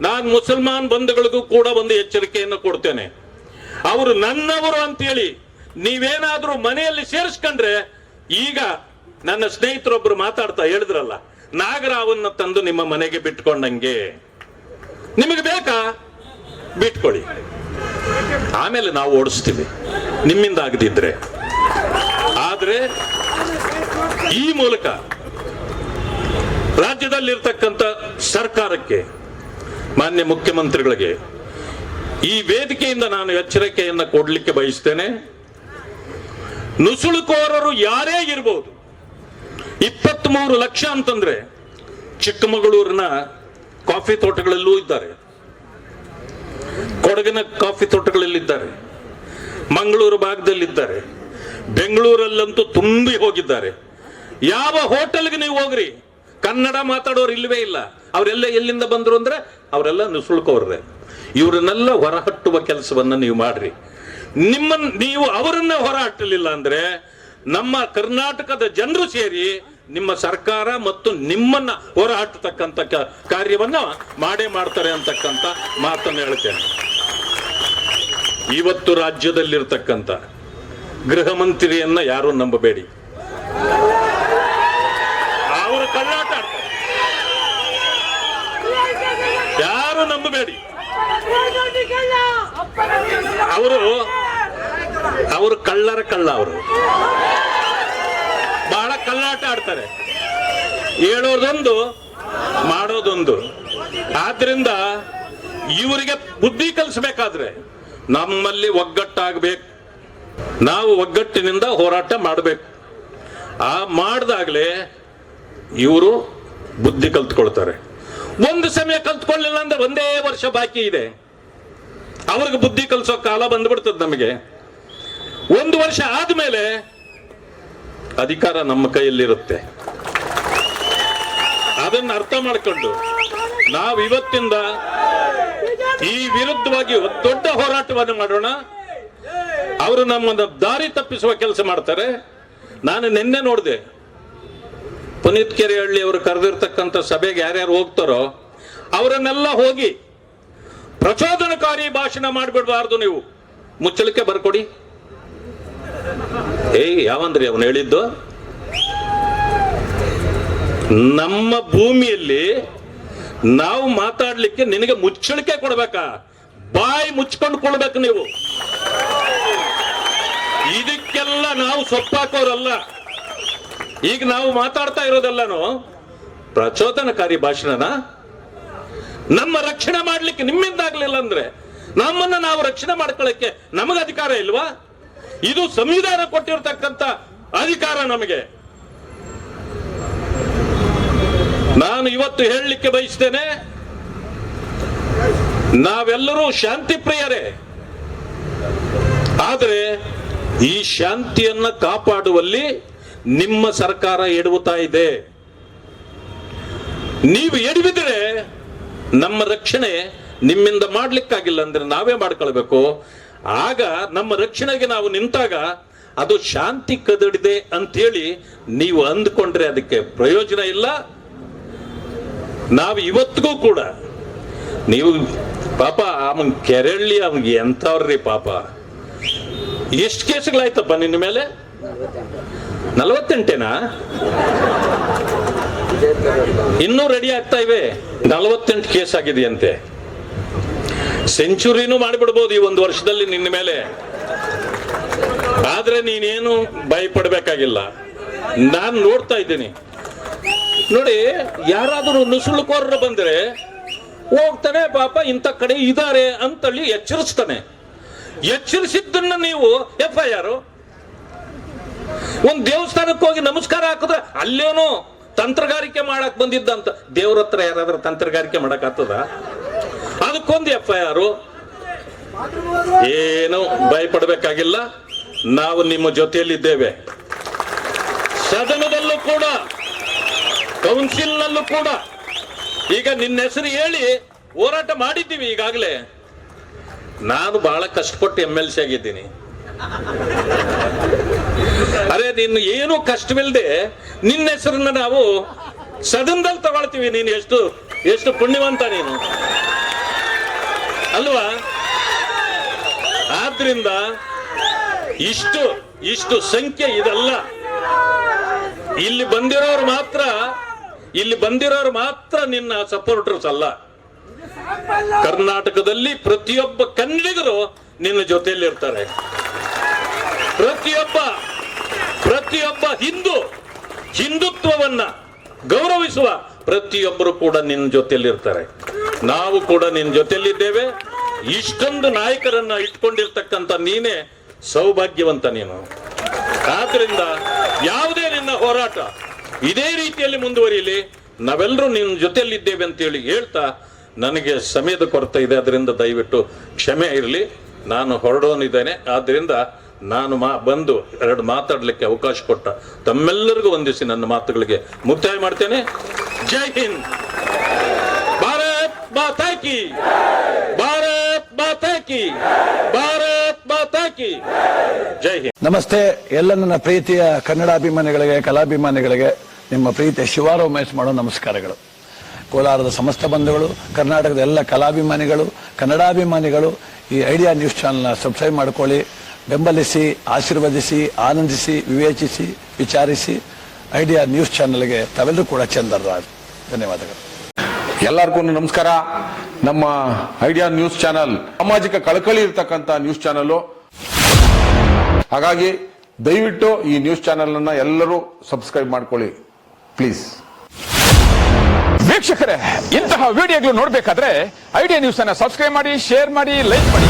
ನಾನು ಮುಸಲ್ಮಾನ್ ಬಂಧುಗಳಿಗೂ ಕೂಡ ಒಂದು ಎಚ್ಚರಿಕೆಯನ್ನು ಕೊಡ್ತೇನೆ. ಅವರು ನನ್ನವರು ಅಂತೇಳಿ ನೀವೇನಾದ್ರೂ ಮನೆಯಲ್ಲಿ ಸೇರಿಸ್ಕೊಂಡ್ರೆ, ಈಗ ನನ್ನ ಸ್ನೇಹಿತರೊಬ್ರು ಮಾತಾಡ್ತಾ ಹೇಳಿದ್ರಲ್ಲ, ನಾಗರಾವನ್ನ ತಂದು ನಿಮ್ಮ ಮನೆಗೆ ಬಿಟ್ಕೊಂಡಂಗೆ. ನಿಮಗೆ ಬೇಕಾ ಬಿಟ್ಕೊಳ್ಳಿ, ಆಮೇಲೆ ನಾವು ಓಡಿಸ್ತೀವಿ ನಿಮ್ಮಿಂದ ಆಗದಿದ್ರೆ. ಆದ್ರೆ ಈ ಮೂಲಕ ರಾಜ್ಯದಲ್ಲಿರ್ತಕ್ಕಂಥ ಸರ್ಕಾರಕ್ಕೆ, ಮಾನ್ಯ ಮುಖ್ಯಮಂತ್ರಿಗಳಿಗೆ ಈ ವೇದಿಕೆಯಿಂದ ನಾನು ಎಚ್ಚರಿಕೆಯನ್ನು ಕೊಡ್ಲಿಕ್ಕೆ ಬಯಸ್ತೇನೆ. ನುಸುಳುಕೋರರು ಯಾರೇ ಇರಬಹುದು, 23 ಲಕ್ಷ ಅಂತಂದ್ರೆ ಚಿಕ್ಕಮಗಳೂರಿನ ಕಾಫಿ ತೋಟಗಳಲ್ಲೂ ಇದ್ದಾರೆ, ಕೊಡಗಿನ ಕಾಫಿ ತೋಟಗಳಲ್ಲಿದ್ದಾರೆ, ಮಂಗಳೂರು ಭಾಗದಲ್ಲಿದ್ದಾರೆ, ಬೆಂಗಳೂರಲ್ಲಂತೂ ತುಂಬಿ ಹೋಗಿದ್ದಾರೆ. ಯಾವ ಹೋಟೆಲ್ಗೆ ನೀವು ಹೋಗ್ರಿ, ಕನ್ನಡ ಮಾತಾಡೋರು ಇಲ್ಲವೇ ಇಲ್ಲ. ಅವರೆಲ್ಲ ಎಲ್ಲಿಂದ ಬಂದ್ರು ಅಂದ್ರೆ ಅವರೆಲ್ಲ ನುಸುಳ್ಕೋರ್ರೆ. ಇವರನ್ನೆಲ್ಲ ಹೊರಹಟ್ಟುವ ಕೆಲಸವನ್ನ ನೀವು ಮಾಡ್ರಿ. ನೀವು ಅವರನ್ನ ಹೊರಹಟ್ಟಲಿಲ್ಲ ಅಂದ್ರೆ ನಮ್ಮ ಕರ್ನಾಟಕದ ಜನರು ಸೇರಿ ನಿಮ್ಮ ಸರ್ಕಾರ ಮತ್ತು ನಿಮ್ಮನ್ನ ಹೊರಹಟ್ಟತಕ್ಕಂಥ ಕಾರ್ಯವನ್ನ ಮಾಡೇ ಮಾಡ್ತಾರೆ ಅಂತಕ್ಕಂಥ ಮಾತನ್ನು ಹೇಳ್ತೇನೆ. ಇವತ್ತು ರಾಜ್ಯದಲ್ಲಿರ್ತಕ್ಕಂಥ ಗೃಹ ಮಂತ್ರಿಯನ್ನ ಯಾರು ನಂಬಬೇಡಿ, ಅವರು ಕಳ್ಳಾಟ ಆಡ್ತಾರೆ. ಯಾರು ನಂಬಬೇಡಿ. ಅವರು ಕಳ್ಳರ ಕಳ್ಳ, ಅವರು ಬಹಳ ಕಳ್ಳಾಟ ಆಡ್ತಾರೆ. ಹೇಳೋದೊಂದು ಮಾಡೋದೊಂದು. ಆದ್ರಿಂದ ಇವರಿಗೆ ಬುದ್ಧಿ ಕಲಿಸಬೇಕಾದ್ರೆ ನಮ್ಮಲ್ಲಿ ಒಗ್ಗಟ್ಟಾಗಬೇಕು. ನಾವು ಒಗ್ಗಟ್ಟಿನಿಂದ ಹೋರಾಟ ಮಾಡಬೇಕು. ಆ ಮಾಡಿದಾಗಲೇ ಇವರು ಬುದ್ಧಿ ಕಲ್ತ್ಕೊಳ್ತಾರೆ. ಒಂದು ಸಮಯ ಕಲ್ತ್ಕೊಳ್ಳಿಲ್ಲ ಅಂದ್ರೆ ಒಂದೇ ವರ್ಷ ಬಾಕಿ ಇದೆ, ಅವ್ರಿಗೆ ಬುದ್ಧಿ ಕಲಿಸೋ ಕಾಲ ಬಂದ್ಬಿಡ್ತದೆ. ನಮಗೆ 1 ವರ್ಷ ಆದ್ಮೇಲೆ ಅಧಿಕಾರ ನಮ್ಮ ಕೈಯಲ್ಲಿರುತ್ತೆ. ಅದನ್ನ ಅರ್ಥ ಮಾಡ್ಕೊಂಡು ನಾವು ಇವತ್ತಿಂದ ಈ ವಿರುದ್ಧವಾಗಿ ದೊಡ್ಡ ಹೋರಾಟವನ್ನು ಮಾಡೋಣ. ಅವರು ನಮ್ಮನ್ನು ದಾರಿ ತಪ್ಪಿಸುವ ಕೆಲಸ ಮಾಡ್ತಾರೆ. ನಾನು ನಿನ್ನೆ ನೋಡಿದೆ, ಪುನೀತ್ ಕೆರೆಹಳ್ಳಿ ಅವರು ಕರೆದಿರ್ತಕ್ಕಂಥ ಸಭೆಗೆ ಯಾರ್ಯಾರು ಹೋಗ್ತಾರೋ ಅವರನ್ನೆಲ್ಲ ಹೋಗಿ ಪ್ರಚೋದನಕಾರಿ ಭಾಷಣ ಮಾಡಿಬಿಡಬಾರ್ದು, ನೀವು ಮುಚ್ಚಳಿಕೆ ಬರ್ಕೊಡಿ. ಯಾವಂದ್ರಿ ಅವನು ಹೇಳಿದ್ದು? ನಮ್ಮ ಭೂಮಿಯಲ್ಲಿ ನಾವು ಮಾತಾಡ್ಲಿಕ್ಕೆ ನಿನಗೆ ಮುಚ್ಚಳಿಕೆ ಕೊಡ್ಬೇಕಾ? ಬಾಯಿ ಮುಚ್ಕೊಂಡು ಕೊಡ್ಬೇಕು ನೀವು. ಇದಕ್ಕೆಲ್ಲ ನಾವು ಸೊಪ್ಪಾಕೋರಲ್ಲ. ಈಗ ನಾವು ಮಾತಾಡ್ತಾ ಇರೋದೆಲ್ಲನು ಪ್ರಚೋದನಕಾರಿ ಭಾಷಣನ. ನಮ್ಮ ರಕ್ಷಣೆ ಮಾಡ್ಲಿಕ್ಕೆ ನಿಮ್ಮಿಂದಾಗ್ಲಿಲ್ಲ ಅಂದ್ರೆ ನಮ್ಮನ್ನ ನಾವು ರಕ್ಷಣೆ ಮಾಡ್ಕೊಳ್ಳಕ್ಕೆ ನಮಗೆ ಅಧಿಕಾರ ಇಲ್ವಾ? ಇದು ಸಂವಿಧಾನ ಕೊಟ್ಟಿರ್ತಕ್ಕಂಥ ಅಧಿಕಾರ ನಮಗೆ. ನಾನು ಇವತ್ತು ಹೇಳಲಿಕ್ಕೆ ಬಯಸ್ತೇನೆ, ನಾವೆಲ್ಲರೂ ಶಾಂತಿ ಪ್ರಿಯರೇ. ಆದರೆ ಈ ಶಾಂತಿಯನ್ನ ಕಾಪಾಡುವಲ್ಲಿ ನಿಮ್ಮ ಸರ್ಕಾರ ಎಡವುತ್ತಾ ಇದೆ. ನೀವು ಎಡವಿದ್ರೆ ನಮ್ಮ ರಕ್ಷಣೆ ನಿಮ್ಮಿಂದ ಮಾಡ್ಲಿಕ್ಕಾಗಿಲ್ಲ ಅಂದ್ರೆ ನಾವೇ ಮಾಡ್ಕೊಳ್ಬೇಕು. ಆಗ ನಮ್ಮ ರಕ್ಷಣೆಗೆ ನಾವು ನಿಂತಾಗ ಅದು ಶಾಂತಿ ಕದಡಿದೆ ಅಂತೇಳಿ ನೀವು ಅಂದ್ಕೊಂಡ್ರೆ ಅದಕ್ಕೆ ಪ್ರಯೋಜನ ಇಲ್ಲ. ನಾವು ಇವತ್ತಿಗೂ ಕೂಡ ನೀವು ಪಾಪ ಅವನ್ ಕೆರಳ್ಳಿ ಅವನಿಗೆ ಎಂಥವ್ರಿ ಪಾಪ, ಎಷ್ಟು ಕೇಸುಗಳಾಯ್ತಪ್ಪ ನಿನ್ನ ಮೇಲೆ? 48ನಾ? ಇನ್ನೂ ರೆಡಿ ಆಗ್ತಾ ಇವೆ. 48 ಕೇಸ್ ಆಗಿದೆಯಂತೆ. ಸೆಂಚುರಿನೂ ಮಾಡಿಬಿಡ್ಬೋದು ಈ 1 ವರ್ಷದಲ್ಲಿ ನಿನ್ನ ಮೇಲೆ. ಆದ್ರೆ ನೀನೇನು ಭಯಪಡ್ಬೇಕಾಗಿಲ್ಲ. ನಾನು ನೋಡ್ತಾ ಇದ್ದೀನಿ ನೋಡಿ, ಯಾರಾದರೂ ನುಸುಳುಕೋರರು ಬಂದ್ರೆ ಹೋಗ್ತಾನೆ, ಪಾಪ ಇಂಥ ಕಡೆ ಇದ್ದಾರೆ ಅಂತೇಳಿ ಎಚ್ಚರಿಸ್ತಾನೆ. ಎಚ್ಚರಿಸಿದ್ದನ್ನ ನೀವು FIR. ಒಂದ್ ದೇವಸ್ಥಾನಕ್ಕೆ ಹೋಗಿ ನಮಸ್ಕಾರ ಹಾಕಿದ್ರೆ ಅಲ್ಲೇನೋ ತಂತ್ರಗಾರಿಕೆ ಮಾಡಕ್ ಬಂದಿದ್ದಂತ. ದೇವ್ರ ಹತ್ರ ಯಾರಾದ್ರೂ ತಂತ್ರಗಾರಿಕೆ ಮಾಡಕ್ ಆಗ್ತದ? ಅದಕ್ಕೊಂದು FIR. ಏನು ಭಯಪಡಬೇಕಾಗಿಲ್ಲ, ನಾವು ನಿಮ್ಮ ಜೊತೆಯಲ್ಲಿದ್ದೇವೆ. ಸದನದಲ್ಲೂ ಕೂಡ, ಕೌನ್ಸಿಲ್ನಲ್ಲೂ ಕೂಡ ಈಗ ನಿನ್ನ ಹೆಸರು ಹೇಳಿ ಹೋರಾಟ ಮಾಡಿದ್ದೀವಿ ಈಗಾಗಲೇ. ನಾನು ಬಹಳ ಕಷ್ಟಪಟ್ಟು MLC ಆಗಿದ್ದೀನಿ. ಅರೆ ನೀನು ಏನು ಕಷ್ಟವಿಲ್ಲದೆ ನಿನ್ನ ಹೆಸರನ್ನ ನಾವು ಸದನದಲ್ಲಿ ತಗೊಳ್ತೀವಿ. ನೀನು ಎಷ್ಟು ಪುಣ್ಯವಂತ ನೀನು. ಅಲ್ವಾ? ಆದ್ರಿಂದ ಇಷ್ಟು ಸಂಖ್ಯೆ ಇದಲ್ಲ. ಇಲ್ಲಿ ಬಂದಿರೋರು ಮಾತ್ರ ನಿನ್ನ ಸಪೋರ್ಟರ್ಸ್ ಅಲ್ಲ. ಕರ್ನಾಟಕದಲ್ಲಿ ಪ್ರತಿಯೊಬ್ಬ ಕನ್ನಡಿಗರು ನಿನ್ನ ಜೊತೆಯಲ್ಲಿರ್ತಾರೆ. ಪ್ರತಿಯೊಬ್ಬ ಹಿಂದುತ್ವವನ್ನ ಗೌರವಿಸುವ ಪ್ರತಿಯೊಬ್ಬರು ಕೂಡ ನಿನ್ನ ಜೊತೆಯಲ್ಲಿರ್ತಾರೆ. ನಾವು ಕೂಡ ನಿನ್ನ ಜೊತೆಯಲ್ಲಿದ್ದೇವೆ. ಇಷ್ಟೊಂದು ನಾಯಕರನ್ನ ಇಟ್ಕೊಂಡಿರ್ತಕ್ಕಂಥ ನೀನೇ ಸೌಭಾಗ್ಯವಂತ ನೀನು. ಆದ್ರಿಂದ ಯಾವುದೇ ನಿನ್ನ ಹೋರಾಟ ಇದೇ ರೀತಿಯಲ್ಲಿ ಮುಂದುವರಿಯಲಿ, ನಾವೆಲ್ಲರೂ ನಿನ್ನ ಜೊತೆಯಲ್ಲಿದ್ದೇವೆ ಅಂತೇಳಿ ಹೇಳ್ತಾ, ನನಗೆ ಸಮಯದ ಕೊರತೆ ಇದೆ, ಅದರಿಂದ ದಯವಿಟ್ಟು ಕ್ಷಮೆ ಇರಲಿ. ನಾನು ಹೊರಡೋನಿದ್ದೇನೆ. ಆದ್ರಿಂದ ನಾನು ಬಂದು ಎರಡು ಮಾತಾಡಲಿಕ್ಕೆ ಅವಕಾಶ ಕೊಟ್ಟ ತಮ್ಮೆಲ್ಲರಿಗೂ ವಂದಿಸಿ ನನ್ನ ಮಾತುಗಳಿಗೆ ಮುಕ್ತಾಯ ಮಾಡ್ತೇನೆ. ಜೈ ಹಿಂದ್. ಭಾರತ್ ಮಾತಾ ಕಿ, ಭಾರತ್ ಮಾತಾ ಕಿ, ಭಾರತ್ ಮಾತಾ ಕಿ. ಜೈ ಹಿಂದ್. ನಮಸ್ತೆ ಎಲ್ಲ ನನ್ನ ಪ್ರೀತಿಯ ಕನ್ನಡಾಭಿಮಾನಿಗಳಿಗೆ, ಕಲಾಭಿಮಾನಿಗಳಿಗೆ ನಿಮ್ಮ ಪ್ರೀತಿಯ ಶಿವಾರ ಉಮೇಶ್ ಮಾಡೋ ನಮಸ್ಕಾರಗಳು. ಕೋಲಾರದ ಸಮಸ್ತ ಬಂಧುಗಳು, ಕರ್ನಾಟಕದ ಎಲ್ಲ ಕಲಾಭಿಮಾನಿಗಳು, ಕನ್ನಡಾಭಿಮಾನಿಗಳು ಈ ಐಡಿಯಾ ನ್ಯೂಸ್ ಚಾನೆಲ್ನ ಸಬ್ಸ್ಕ್ರೈಬ್ ಮಾಡ್ಕೊಳ್ಳಿ, ಬೆಂಬಲಿಸಿ, ಆಶೀರ್ವದಿಸಿ, ಆನಂದಿಸಿ, ವಿವೇಚಿಸಿ, ವಿಚಾರಿಸಿ. ಐಡಿಯಾ ನ್ಯೂಸ್ ಚಾನೆಲ್ಗೆ ತಾವೆಲ್ಲರೂ ಕೂಡ ಚಂದರ್ರಾಜ್. ಧನ್ಯವಾದಗಳು. ಎಲ್ಲರಿಗೂ ನಮಸ್ಕಾರ. ನಮ್ಮ ಐಡಿಯಾ ನ್ಯೂಸ್ ಚಾನೆಲ್ ಸಾಮಾಜಿಕ ಕಳಕಳಿ ಇರ್ತಕ್ಕಂಥ ನ್ಯೂಸ್ ಚಾನೆಲ್. ಹಾಗಾಗಿ ದಯವಿಟ್ಟು ಈ ನ್ಯೂಸ್ ಚಾನೆಲ್ ಅನ್ನ ಎಲ್ಲರೂ ಸಬ್ಸ್ಕ್ರೈಬ್ ಮಾಡ್ಕೊಳ್ಳಿ ಪ್ಲೀಸ್. ವೀಕ್ಷಕರೇ, ಇಂತಹ ವಿಡಿಯೋಗಳು ನೋಡಬೇಕಾದ್ರೆ ಐಡಿಯಾ ನ್ಯೂಸ್ ಅನ್ನ ಸಬ್ಸ್ಕ್ರೈಬ್ ಮಾಡಿ, ಶೇರ್ ಮಾಡಿ, ಲೈಕ್ ಮಾಡಿ.